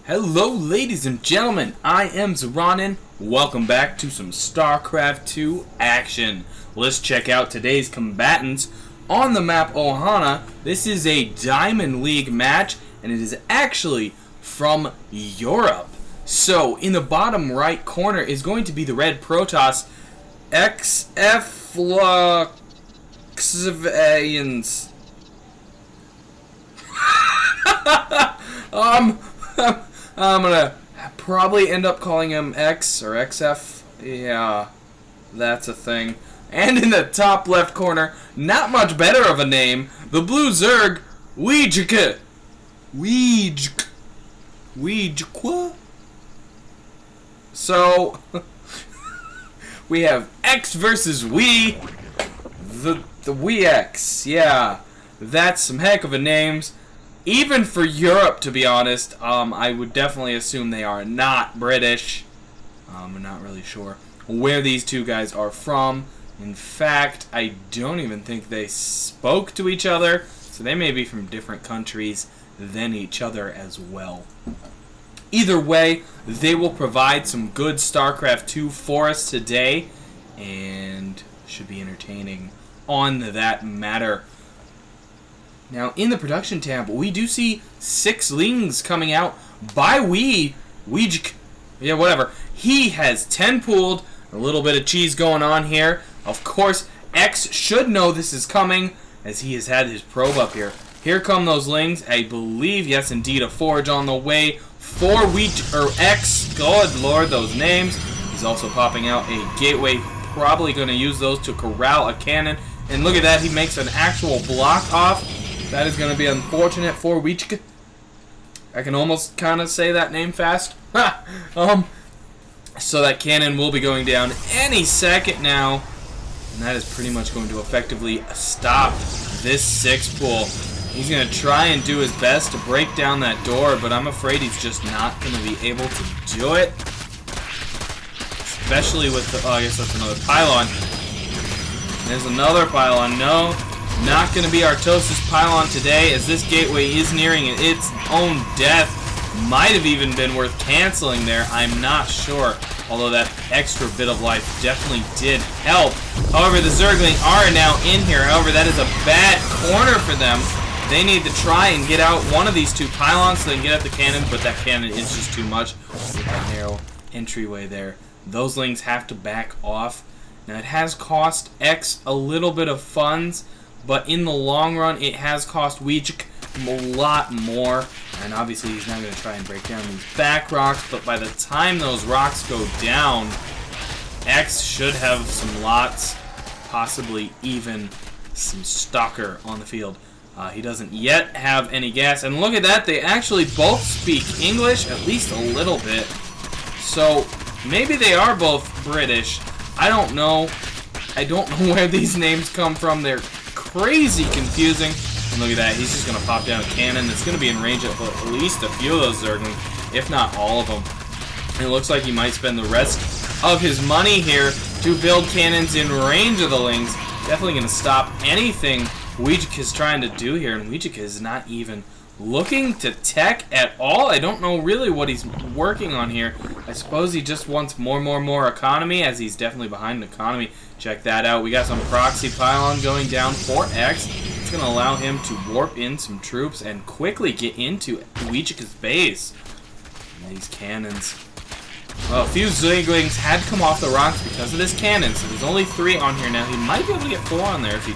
Hello ladies and gentlemen, I am Zoronden. Welcome back to some Starcraft 2 action. Let's check out today's combatants on the map Ohana. This is a Diamond League match and it is actually from Europe. So in the bottom right corner is going to be the red Protoss eXefLuXvEiNs. I'm gonna probably end up calling him X or XF. Yeah, that's a thing. And in the top left corner, not much better of a name, the blue Zerg, wejq. Wejq. So, we have X versus we, the wejq. Yeah, that's some heck of a names. Even for Europe, to be honest, I would definitely assume they are not British. I'm not really sure where these two guys are from. In fact, I don't even think they spoke to each other, so they may be from different countries than each other as well. Either way, they will provide some good StarCraft 2 for us today, and should be entertaining on that matter. Now, in the production tab, we do see 6 lings coming out by wejq. Yeah, whatever. He has 10 pooled, a little bit of cheese going on here. Of course, X should know this is coming, as he has had his probe up here. Here come those lings. I believe, yes, indeed, a forge on the way for wejq, or X. Good lord, those names. He's also popping out a gateway, probably going to use those to corral a cannon. And look at that, he makes an actual block off. That is going to be unfortunate for wejq. I can almost kind of say that name fast. So that cannon will be going down any second now. And that is pretty much going to effectively stop this 6 pool. He's going to try and do his best to break down that door, but I'm afraid he's just not going to be able to do it. Especially with the... oh, I guess that's another pylon. There's another pylon. No. Not going to be Artosis pylon today, as this gateway is nearing its own death. Might have even been worth canceling there, I'm not sure. Although that extra bit of life definitely did help. However, the Zergling are now in here. However, that is a bad corner for them. They need to try and get out one of these 2 pylons so they can get at the cannon, but that cannon is just too much with that narrow entryway there. Those lings have to back off. Now, it has cost X a little bit of funds, but in the long run, it has cost wejq a lot more. And obviously, he's now going to try and break down these back rocks. But by the time those rocks go down, X should have some lots, possibly even some stalker on the field. He doesn't yet have any gas. And look at that, they actually both speak English, at least a little bit. So maybe they are both British. I don't know. I don't know where these names come from. They're crazy confusing. And look at that, he's just going to pop down a cannon that's going to be in range of at least a few of those Zerglings, if not all of them. And it looks like he might spend the rest of his money here to build cannons in range of the lings. Definitely going to stop anything wejq is trying to do here, and wejq is not even looking to tech at all. I don't know really what he's working on here. I suppose he just wants more economy, as he's definitely behind in economy. Check that out. We got some proxy pylon going down for X. It's going to allow him to warp in some troops and quickly get into wejq's base. And these cannons. Well, a few Zerglings had come off the rocks because of this cannon, so there's only 3 on here now. He might be able to get 4 on there if he,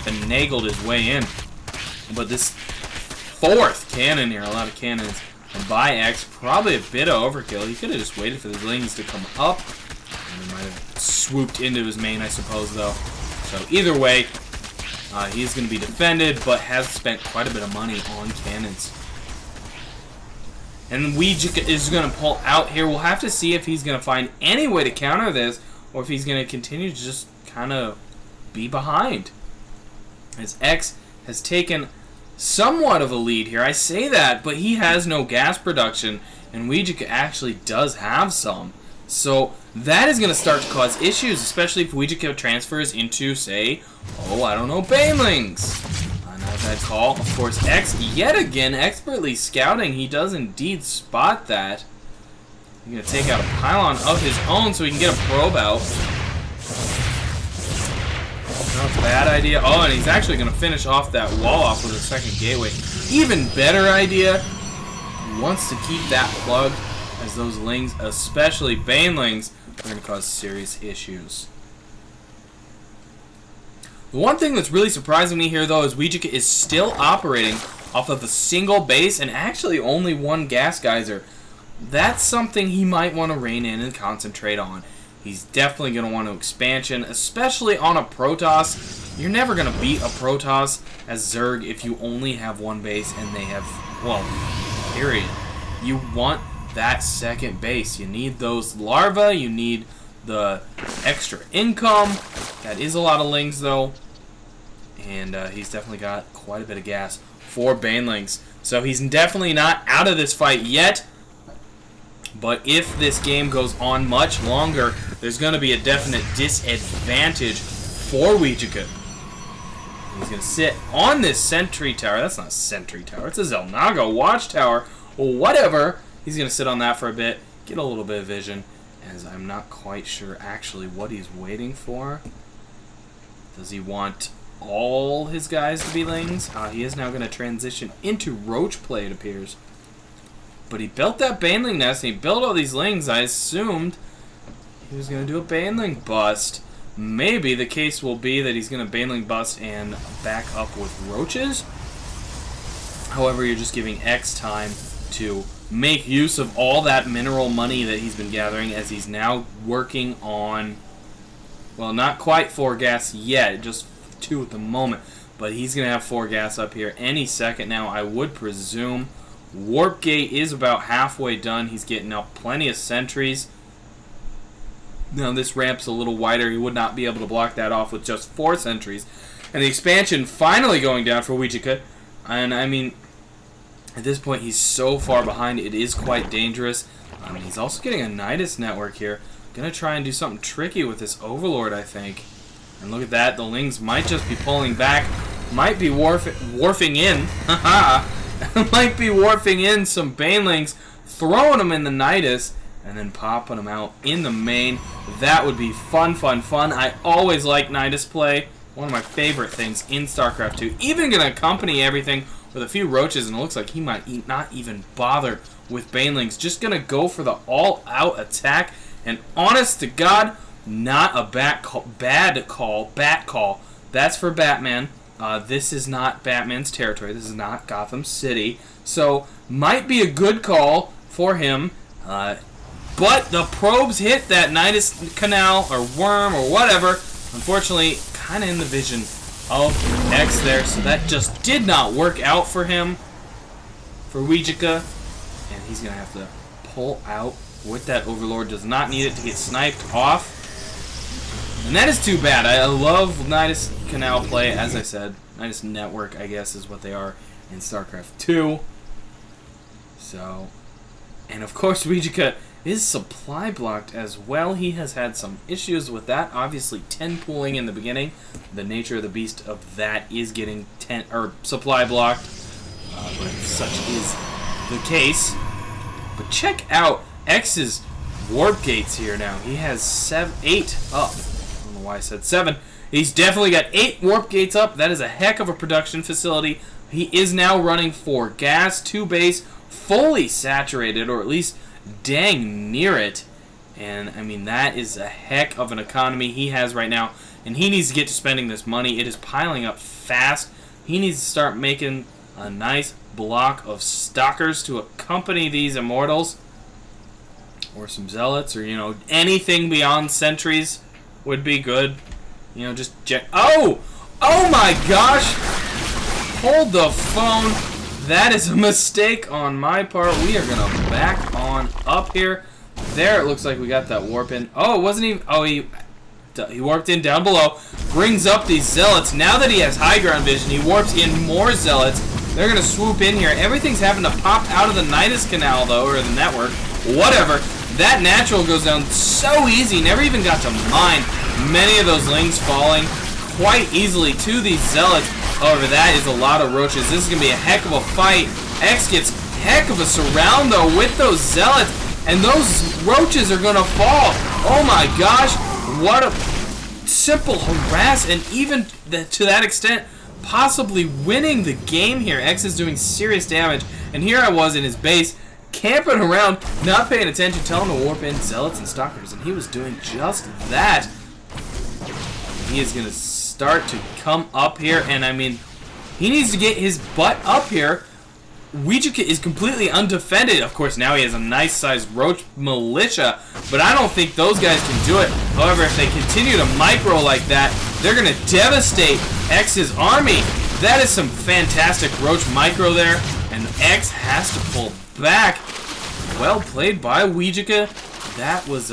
finagled his way in. But this 4th cannon here, a lot of cannons by X, probably a bit of overkill. He could have just waited for the Zerglings to come up. And he might have swooped into his main, I suppose, though. So either way, he's going to be defended, but has spent quite a bit of money on cannons. And wejq is going to pull out here. We'll have to see if he's going to find any way to counter this, or if he's going to continue to just kind of be behind. As X has taken somewhat of a lead here. I say that, but he has no gas production, and wejq actually does have some. So that is going to start to cause issues, especially if wejq transfers into, say, oh, I don't know, banelings. And I Not a bad call. Of course, X yet again expertly scouting. He does indeed spot that. He's going to take out a pylon of his own so he can get a probe out. Not a bad idea. Oh, and he's actually going to finish off that wall off with a second gateway. Even better idea. He wants to keep that plugged, as those lings, especially banelings, are going to cause serious issues. The one thing that's really surprising me here, though, is wejq is still operating off of a single base and actually only one gas geyser. That's something he might want to rein in and concentrate on. He's definitely going to want to expansion, especially on a Protoss. You're never going to beat a Protoss as Zerg if you only have one base and they have, well, period. You want that second base. You need those larvae. You need the extra income. That is a lot of lings, though. And he's definitely got quite a bit of gas for banelings. So he's definitely not out of this fight yet. But if this game goes on much longer, there's going to be a definite disadvantage for wejq. He's going to sit on this sentry tower. That's not a sentry tower. It's a Xel'Naga watchtower. Whatever. He's going to sit on that for a bit, get a little bit of vision, as I'm not quite sure actually what he's waiting for. Does he want all his guys to be lings? He is now going to transition into roach play, it appears. But he built that baneling nest, and he built all these lings. I assumed he was going to do a baneling bust. Maybe the case will be that he's going to baneling bust and back up with roaches. However, you're just giving X time to make use of all that mineral money that he's been gathering, as he's now working on, well, not quite 4 gas yet, just 2 at the moment. But he's going to have 4 gas up here any second now, I would presume. Warp gate is about halfway done. He's getting up plenty of sentries. Now this ramp's a little wider. He would not be able to block that off with just 4 sentries. And the expansion finally going down for wejq. And I mean, at this point he's so far behind, it is quite dangerous. He's also getting a Nidus network here. Gonna try and do something tricky with this Overlord, I think. And look at that, the lings might just be pulling back. Might be warfing in. Haha. Might be warping in some banelings, throwing them in the Nidus, and then popping them out in the main. That would be fun, fun, fun. I always like Nidus play. One of my favorite things in Starcraft 2. Even going to accompany everything with a few roaches, and it looks like he might not even bother with banelings. Just going to go for the all-out attack. And honest to God, not a bat call. That's for Batman. This is not Batman's territory. This is not Gotham City. So, might be a good call for him. But the probes hit that Nidus canal or worm or whatever. Unfortunately, kind of in the vision of X there. So that just did not work out for him. For wejq. And he's going to have to pull out with that Overlord. Does not need it to get sniped off. And that is too bad. I love Nidus Canal play, as I said. Nidus Network, I guess, is what they are in StarCraft 2. So, and of course, wejq is supply blocked as well. He has had some issues with that. Obviously, 10 pooling in the beginning. The nature of the beast of that is getting supply blocked. But such is the case. But check out X's warp gates here now. He has 8 up. Why I said 7. He's definitely got 8 warp gates up. That is a heck of a production facility. He is now running 4 gas, 2 base, fully saturated, or at least dang near it. And I mean, that is a heck of an economy he has right now. And he needs to get to spending this money. It is piling up fast. He needs to start making a nice block of stalkers to accompany these immortals. Or some zealots, or, you know, anything beyond sentries would be good. You know, just check. Oh! Oh my gosh! Hold the phone. That is a mistake on my part. We are going to back on up here. There, it looks like we got that warp in. Oh, it wasn't even... Oh, he warped in down below. Brings up these zealots. Now that he has high ground vision, he warps in more zealots. They're going to swoop in here. Everything's having to pop out of the Nidus Canal, though, or the network. Whatever. That natural goes down so easy. Never even got to mine. Many of those lings falling quite easily to these zealots. However, that is a lot of roaches. This is going to be a heck of a fight. X gets heck of a surround, though, with those zealots. And those roaches are going to fall. Oh, my gosh. What a simple harass. And even to that extent, possibly winning the game here. X is doing serious damage. And here I was in his base, camping around, not paying attention, telling him to warp in zealots and stalkers. And he was doing just that. He is going to start to come up here, and I mean, he needs to get his butt up here. wejq is completely undefended. Of course, now he has a nice-sized roach militia, but I don't think those guys can do it. However, if they continue to micro like that, they're going to devastate X's army. That is some fantastic roach micro there, and X has to pull back. Well played by wejq. That was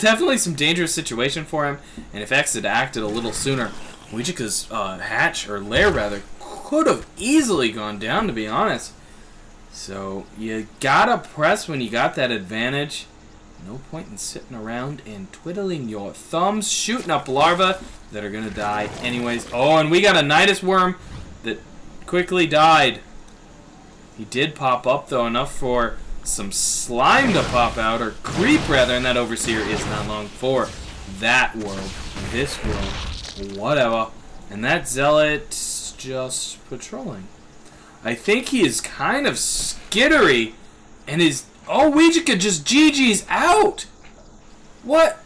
definitely some dangerous situation for him, and if X had acted a little sooner, wejq's hatch, or lair rather, could have easily gone down, to be honest. So you gotta press when you got that advantage. No point in sitting around and twiddling your thumbs, shooting up larvae that are gonna die anyways. Oh, and we got a Nidus worm that quickly died. He did pop up though, enough for some slime to pop out, or creep rather, and that overseer is not long for that world, this world, whatever. And that zealot's just patrolling. I think he is kind of skittery, and his wejq just GG's out. What?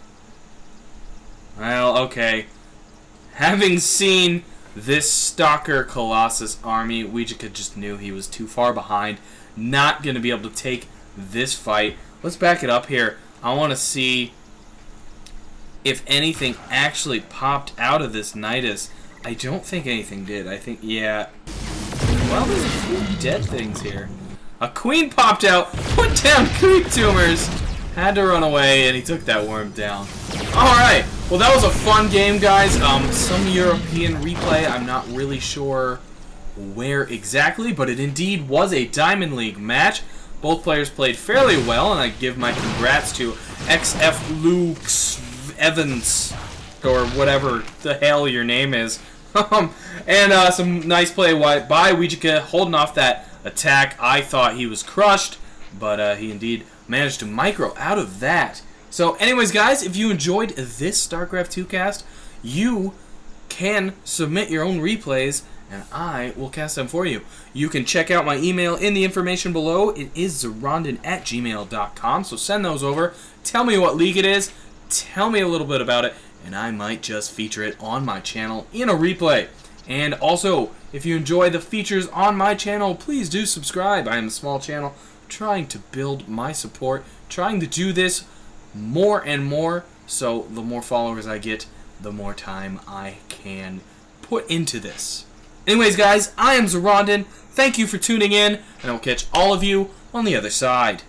Well, okay. Having seen this Stalker Colossus army, wejq just knew he was too far behind. Not going to be able to take this fight. Let's back it up here. I want to see if anything actually popped out of this Nidus. I don't think anything did. I think, yeah. Well, there's a few dead things here. A queen popped out, put down creep tumors, had to run away, and he took that worm down. Alright, well that was a fun game, guys. Some European replay, I'm not really sure where exactly, but it indeed was a Diamond League match. Both players played fairly well, and I give my congrats to eXefLuXvEiNs, or whatever the hell your name is. And some nice play by wejq, holding off that attack. I thought he was crushed, but he indeed managed to micro out of that. So anyways, guys, if you enjoyed this StarCraft 2 cast, you can submit your own replays, and I will cast them for you. You can check out my email in the information below. It is zoronden@gmail.com, so send those over. Tell me what league it is. Tell me a little bit about it, and I might just feature it on my channel in a replay. And also, if you enjoy the features on my channel, please do subscribe. I am a small channel trying to build my support, trying to do this more and more, so the more followers I get, the more time I can put into this. Anyways, guys, I am Zoronden. Thank you for tuning in, and I'll catch all of you on the other side.